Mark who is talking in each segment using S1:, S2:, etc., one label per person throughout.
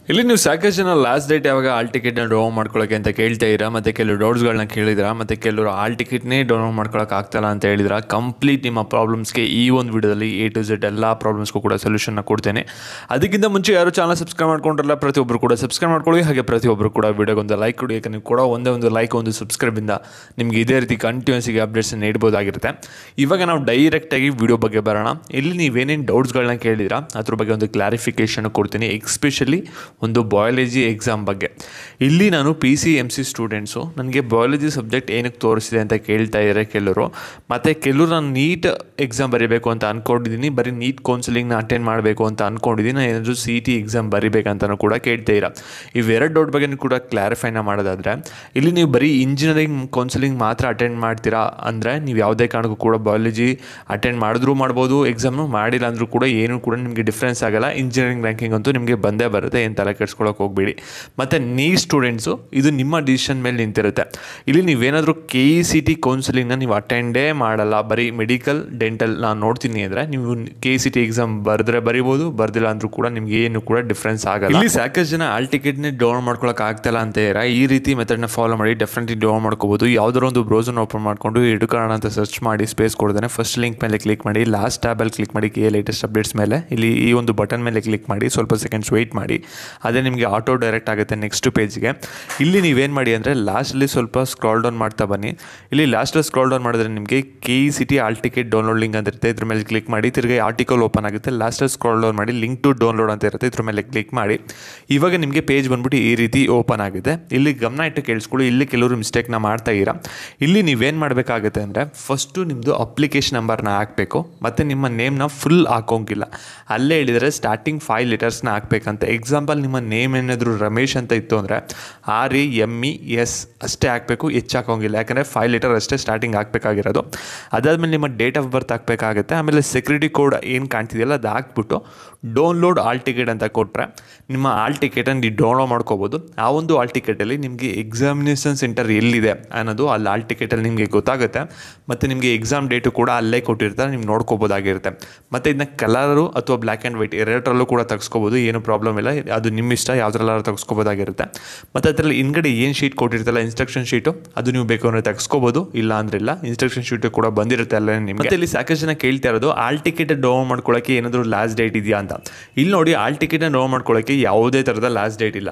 S1: ಇಲ್ಲಿ ನೀವು ಸಾಕಷ್ಟು ಜನ ಲಾಸ್ಟ್ ಡೇಟ್ ಯಾವಾಗ ಆಲ್ ಟಿಕೆಟ್ನ ಡೌನ್ಲೋಡ್ ಮಾಡ್ಕೊಳ್ಳೋಕೆ ಅಂತ ಕೇಳ್ತಾ ಇದ್ದೀರಾ, ಮತ್ತು ಕೆಲವು ಡೌಟ್ಸ್ಗಳನ್ನ ಕೇಳಿದಿರಾ, ಮತ್ತು ಕೆಲವರು ಆಲ್ ಟಿಕೆಟ್ನೇ ಡೌನ್ಲೋಡ್ ಮಾಡ್ಕೊಳ್ಳೋಕೆ ಆಗ್ತಾಯಿಲ್ಲ ಅಂತ ಹೇಳಿದ್ರೆ ಕಂಪ್ಲೀಟ್ ನಿಮ್ಮ ಪ್ರಾಬ್ಲಮ್ಸ್ಗೆ ಈ ಒಂದು ವಿಡಿಯೋದಲ್ಲಿ A to Z ಎಲ್ಲ ಪ್ರಾಬ್ಲಮ್ಸ್ಗೂ ಕೂಡ ಸೊಲ್ಯೂಷನ್ನ ಕೊಡ್ತೇನೆ. ಅದಕ್ಕಿಂತ ಮುಂಚೆ ಯಾರು ಚಾನಲ್ ಸಬ್ಸ್ಕ್ರೈಬ್ ಮಾಡ್ಕೊಂಡ್ರಲ್ಲ ಪ್ರತಿಯೊಬ್ಬರು ಕೂಡ ಸಬ್ಸ್ಕ್ರೈಬ್ ಮಾಡ್ಕೊಳ್ಳಿ. ಹಾಗೆ ಪ್ರತಿಯೊಬ್ಬರು ಕೂಡ ವಿಡಿಯೋಗೊಂದು ಲೈಕ್ ಕೊಡಿ. ಯಾಕಂದರೆ ನೀವು ಕೂಡ ಒಂದೇ ಲೈಕ್ ಒಂದು ಸಬ್ಸ್ಕ್ರೈಬಿಂದ ನಿಮಗೆ ಇದೇ ರೀತಿ ಕಂಟಿನ್ಯೂಸಿಗೆ ಅಪ್ಡೇಟ್ಸನ್ನು ನೀಡ್ಬೋದಾಗಿರುತ್ತೆ. ಇವಾಗ ನಾವು ಡೈರೆಕ್ಟಾಗಿ ವಿಡಿಯೋ ಬಗ್ಗೆ ಬರೋಣ. ಇಲ್ಲಿ ನೀವೇನೇನು ಡೌಟ್ಸ್ಗಳನ್ನ ಕೇಳಿದಿರಾ ಅದ್ರ ಬಗ್ಗೆ ಒಂದು ಕ್ಲಾರಿಫಿಕೇಷನ್ ಕೊಡ್ತೀನಿ, ಎಕ್ಸ್ಪೆಷಲಿ ಒಂದು ಬಯಾಲಜಿ ಎಕ್ಸಾಮ್ ಬಗ್ಗೆ. ಇಲ್ಲಿ ನಾನು PCMC ಸ್ಟೂಡೆಂಟ್ಸು, ನನಗೆ ಬಯಾಲಜಿ ಸಬ್ಜೆಕ್ಟ್ ಏನಕ್ಕೆ ತೋರಿಸಿದೆ ಅಂತ ಕೇಳ್ತಾ ಇದ್ದಾರೆ ಕೆಲವರು. ಮತ್ತು ಕೆಲವರು ನಾನು ನೀಟ್ ಎಕ್ಸಾಮ್ ಬರೀಬೇಕು ಅಂತ ಅಂದ್ಕೊಂಡಿದ್ದೀನಿ, ಬರೀ ನೀಟ್ ಕೌನ್ಸಿಲಿಂಗ್ನ ಅಟೆಂಡ್ ಮಾಡಬೇಕು ಅಂತ ಅಂದ್ಕೊಂಡಿದ್ದೀನಿ, ನಾನು ಏನಾದರೂ CET ಎಕ್ಸಾಮ್ ಬರೀಬೇಕಂತಲೂ ಕೂಡ ಕೇಳ್ತಾ ಇರ. ಇವೆರಡು ಡೌಟ್ ಬಗ್ಗೆ ಕೂಡ ಕ್ಲಾರಿಫೈನ ಮಾಡೋದಾದರೆ, ಇಲ್ಲಿ ನೀವು ಬರೀ ಇಂಜಿನಿಯರಿಂಗ್ ಕೌನ್ಸಿಲಿಂಗ್ ಮಾತ್ರ ಅಟೆಂಡ್ ಮಾಡ್ತೀರಾ ಅಂದರೆ ನೀವು ಯಾವುದೇ ಕಾರಣಕ್ಕೂ ಕೂಡ ಬಯಾಲಜಿ ಅಟೆಂಡ್ ಮಾಡಿದ್ರೂ ಮಾಡ್ಬೋದು, ಎಕ್ಸಾಮ್ನು ಮಾಡಿಲ್ಲ ಅಂದರೂ ಕೂಡ ಏನೂ ಕೂಡ ನಿಮಗೆ ಡಿಫ್ರೆನ್ಸ್ ಆಗೋಲ್ಲ. ಇಂಜಿನಿಯರಿಂಗ್ ರ್ಯಾಂಕಿಂಗ್ ಅಂತೂ ನಿಮಗೆ ಬಂದೇ ಬರುತ್ತೆ, ಏನು ತಲೆ ಕೆಡ್ಸ್ಕೊಳ್ಳೋಕೆ ಹೋಗಬೇಡಿ. ಮತ್ತು ನೀಟ್ ಸ್ಟೂಡೆಂಟ್ಸು, ಇದು ನಿಮ್ಮ ಡಿಸಿಷನ್ ಮೇಲೆ ನಿಂತಿರುತ್ತೆ. ಇಲ್ಲಿ ನೀವೇನಾದರೂ KECT ಕೌನ್ಸಿಲಿಂಗ್ನ ನೀವು ಅಟೆಂಡೇ ಮಾಡಲ್ಲ, ಬರೀ ಮೆಡಿಕಲ್ ಡೆಂಟಲ್ ನಾನು ನೋಡ್ತೀನಿ ಅಂದರೆ ನೀವು KECT ಎಕ್ಸಾಮ್ ಬರೆದ್ರೆ ಬರಿಬೋದು, ಬರ್ದಿಲ್ಲ ಅಂದರೂ ಕೂಡ ನಿಮ್ಗೆ ಏನು ಕೂಡ ಡಿಫ್ರೆನ್ಸ್ ಆಗಲ್ಲ. ಇಲ್ಲಿ ಸಾಕಷ್ಟು ಜನ ಆಲ್ ಟಿಕೆಟ್ನೇ ಡೌನ್ಲೋಡ್ ಮಾಡ್ಕೊಳ್ಳೋಕೆ ಆಗ್ತಾಯಿಲ್ಲ ಅಂತ ಇರ. ಈ ರೀತಿ ಮೆಥಡ್ನ ಫಾಲೋ ಮಾಡಿ ಡೆಫಿನೆಟ್ಲಿ ಡೌನ್ಲೋಡ್ ಮಾಡ್ಕೋಬೋದು. ಯಾವುದಾದ್ರು ಒಂದು ಬ್ರೌಸರ್ನ ಓಪನ್ ಮಾಡಿಕೊಂಡು ಎಡುಕಾರಣ ಅಂತ ಸರ್ಚ್ ಮಾಡಿ ಸ್ಪೇಸ್ ಕೊಡ್ದೇನೆ ಫಸ್ಟ್ ಲಿಂಕ್ ಮೇಲೆ ಕ್ಲಿಕ್ ಮಾಡಿ, ಲಾಸ್ಟ್ ಟ್ಯಾಬಲ್ಲಿ ಕ್ಲಿಕ್ ಮಾಡಿ, ಲೇಟೆಸ್ಟ್ ಅಪ್ಡೇಟ್ಸ್ ಮೇಲೆ ಇಲ್ಲಿ ಈ ಒಂದು ಬಟನ್ ಮೇಲೆ ಕ್ಲಿಕ್ ಮಾಡಿ, ಸ್ವಲ್ಪ ಸೆಕೆಂಡ್ಸ್ ವೆಯ್ಟ್ ಮಾಡಿ, ಅದೇ ನಿಮಗೆ ಆಟೋ ಡೈರೆಕ್ಟ್ ಆಗುತ್ತೆ ನೆಕ್ಸ್ಟ್ ಪೇಜ್ಗೆ. ಇಲ್ಲಿ ನೀವೇನು ಮಾಡಿ ಅಂದರೆ ಲಾಸ್ಟಲ್ಲಿ ಸ್ವಲ್ಪ ಸ್ಕ್ರಾಲ್ ಡೌನ್ ಮಾಡ್ತಾ ಬನ್ನಿ. ಇಲ್ಲಿ ಲಾಸ್ಟಲ್ಲಿ ಸ್ಕ್ರಾಲ್ ಡೌನ್ ಮಾಡಿದ್ರೆ ನಿಮಗೆ KECT hall ticket download link ಅಂತ ಇರುತ್ತೆ, ಇದ್ರ ಮೇಲೆ ಕ್ಲಿಕ್ ಮಾಡಿ, ತಿರ್ಗಿ ಆರ್ಟಿಕಲ್ ಓಪನ್ ಆಗುತ್ತೆ. ಲಾಸ್ಟಲ್ಲಿ ಸ್ಕ್ರಾಲ್ ಡೌನ್ ಮಾಡಿ ಲಿಂಕ್ ಟು ಡೌನ್ಲೋಡ್ ಅಂತ ಇರುತ್ತೆ, ಇದ್ರ ಮೇಲೆ ಕ್ಲಿಕ್ ಮಾಡಿ. ಇವಾಗ ನಿಮಗೆ ಪೇಜ್ ಬಂದ್ಬಿಟ್ಟು ಈ ರೀತಿ ಓಪನ್ ಆಗಿದೆ. ಇಲ್ಲಿ ಗಮನ ಇಟ್ಟು ಕೇಳಿಸ್ಕೊಳ್ಳಿ, ಇಲ್ಲಿ ಕೆಲವರು ಮಿಸ್ಟೇಕ್ನ ಮಾಡ್ತಾ ಇರ. ಇಲ್ಲಿ ನೀವೇನು ಮಾಡಬೇಕಾಗುತ್ತೆ ಅಂದರೆ ಫಸ್ಟು ನಿಮ್ಮದು ಅಪ್ಲಿಕೇಶನ್ ನಂಬರ್ನ ಹಾಕಬೇಕು, ಮತ್ತು ನಿಮ್ಮ ನೇಮ್ನ ಫುಲ್ ಹಾಕೋಂಗಿಲ್ಲ. ಅಲ್ಲೇ ಹೇಳಿದರೆ ಸ್ಟಾರ್ಟಿಂಗ್ 5 ಲೆಟರ್ಸ್ನ ಹಾಕಬೇಕಂತ. ಎಕ್ಸಾಂಪಲ್ ನಿಮ್ಮ ನೇಮ್ ಏನಾದರೂ ರಮೇಶ್ ಅಂತ ಇತ್ತು ಅಂದರೆ REMES ಅಷ್ಟೇ ಹಾಕಬೇಕು, ಹೆಚ್ಚು ಹಾಕೋಂಗಿಲ್ಲ. ಯಾಕಂದರೆ 5 ಲೆಟರ್ ಅಷ್ಟೇ ಸ್ಟಾರ್ಟಿಂಗ್ ಹಾಕಬೇಕಾಗಿರೋದು. ಅದಾದಮೇಲೆ ನಿಮ್ಮ ಡೇಟ್ ಆಫ್ ಬರ್ತ್ ಹಾಕಬೇಕಾಗುತ್ತೆ. ಆಮೇಲೆ ಸೆಕ್ಯೂರಿಟಿ ಕೋಡ್ ಏನು ಕಾಣ್ತಿದೆಯಲ್ಲ ಅದು ಹಾಕ್ಬಿಟ್ಟು ಡೌನ್ಲೋಡ್ ಆಲ್ ಟಿಕೆಟ್ ಅಂತ ಕೊಟ್ಟರೆ ನಿಮ್ಮ ಆಲ್ ಟಿಕೆಟನ್ನು ನೀವು ಡೌನ್ಲೋಡ್ ಮಾಡ್ಕೋಬೋದು. ಆ ಒಂದು ಆಲ್ ಟಿಕೆಟಲ್ಲಿ ನಿಮಗೆ ಎಕ್ಸಾಮಿನೇಷನ್ ಸೆಂಟರ್ ಎಲ್ಲಿದೆ ಅನ್ನೋದು ಅಲ್ಲಿ ಆಲ್ ಟಿಕೆಟಲ್ಲಿ ನಿಮಗೆ ಗೊತ್ತಾಗುತ್ತೆ. ಮತ್ತು ನಿಮಗೆ ಎಕ್ಸಾಮ್ ಡೇಟು ಕೂಡ ಅಲ್ಲೇ ಕೊಟ್ಟಿರ್ತಾರೆ, ನೀವು ನೋಡ್ಕೋಬೋದಾಗಿರುತ್ತೆ. ಮತ್ತು ಇದನ್ನ ಕಲರು ಅಥವಾ ಬ್ಲ್ಯಾಕ್ ಆ್ಯಂಡ್ ವೈಟ್ ಎರಡರಲ್ಲೂ ಕೂಡ ತೆಗೆಸ್ಕೋಬೋದು, ಏನು ಪ್ರಾಬ್ಲಮ್ ಇಲ್ಲ. ಅದು ನಿಮ್ಮ ಇಷ್ಟ, ಯಾವುದ್ರಲ್ಲಾದ್ರೂ ತೆಗೆಸ್ಕೋಬೋದಾಗಿರುತ್ತೆ. ಮತ್ತು ಅದರಲ್ಲಿ ಹಿಂದ್ಗಡೆ ಏನು ಶೀಟ್ ಕೊಟ್ಟಿರ್ತಲ್ಲ ಇನ್ಸ್ಟ್ರಕ್ಷನ್ ಶೀಟು, ಅದು ನೀವು ಬೇಕು ಅಂದರೆ ತೆಗೆಸ್ಕೋಬೋದು, ಇಲ್ಲ ಅಂದ್ರೆ ಇಲ್ಲ. ಇನ್ಸ್ಟ್ರಕ್ಷನ್ ಶೀಟು ಕೂಡ ಬಂದಿರುತ್ತೆ ಅಲ್ಲೇ ನಿಮಗೆ. ಮತ್ತು ಇಲ್ಲಿ ಸಾಕಷ್ಟು ಜನ ಕೇಳ್ತಾ ಇರೋದು ಆಲ್ ಟಿಕೆಟ್ ಡೌನ್ಲೋಡ್ ಮಾಡ್ಕೊಳ್ಳೋಕ್ಕೆ ಏನಾದರೂ ಲಾಸ್ಟ್ ಡೇಟ್ ಇದೆಯಾ ಅಂತ. ಇಲ್ಲಿ ನೋಡಿ, ಆಲ್ ಟಿಕೆಟ್ನ ಡೌನ್ಲೋಡ್ ಮಾಡ್ಕೊಳ್ಳೋಕ್ಕೆ ಯಾವುದೇ ಥರದ ಲಾಸ್ಟ್ ಡೇಟ್ ಇಲ್ಲ.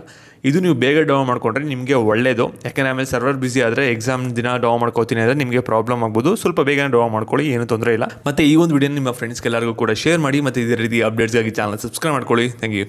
S1: ಇದು ನೀವು ಬೇಗ ಡೌನ್ಲೋಡ್ ಮಾಡ್ಕೊಂಡ್ರೆ ನಿಮಗೆ ಒಳ್ಳೆಯದು. ಯಾಕೆಂದರೆ ಆಮೇಲೆ ಸರ್ವರ್ ಬಿಸಿ ಆದರೆ ಎಕ್ಸಾಮ್ ದಿನ ಡೌನ್ಲೋಡ್ ಮಾಡ್ಕೋತೀನಿ ಅಂದರೆ ನಿಮಗೆ ಪ್ರಾಬ್ಲಮ್ ಆಗ್ಬೋದು. ಸ್ವಲ್ಪ ಬೇಗ ಡೌನ್ಲೋಡ್ ಮಾಡ್ಕೊಳ್ಳಿ, ಏನು ತೊಂದರೆ ಇಲ್ಲ. ಮತ್ತು ಈ ಒಂದು ವಿಡಿಯೋ ನಿಮ್ಮ ಫ್ರೆಂಡ್ಸ್ಗೆಲ್ಲರಿಗೂ ಕೂಡ ಶೇರ್ ಮಾಡಿ, ಮತ್ತು ಇದೇ ರೀತಿ ಅಪ್ಡೇಟ್ಸ್ಗಾಗಿ ಚಾನಲ್ ಸಬ್ಸ್ಕ್ರೈಬ್ ಮಾಡ್ಕೊಳ್ಳಿ. Thank you.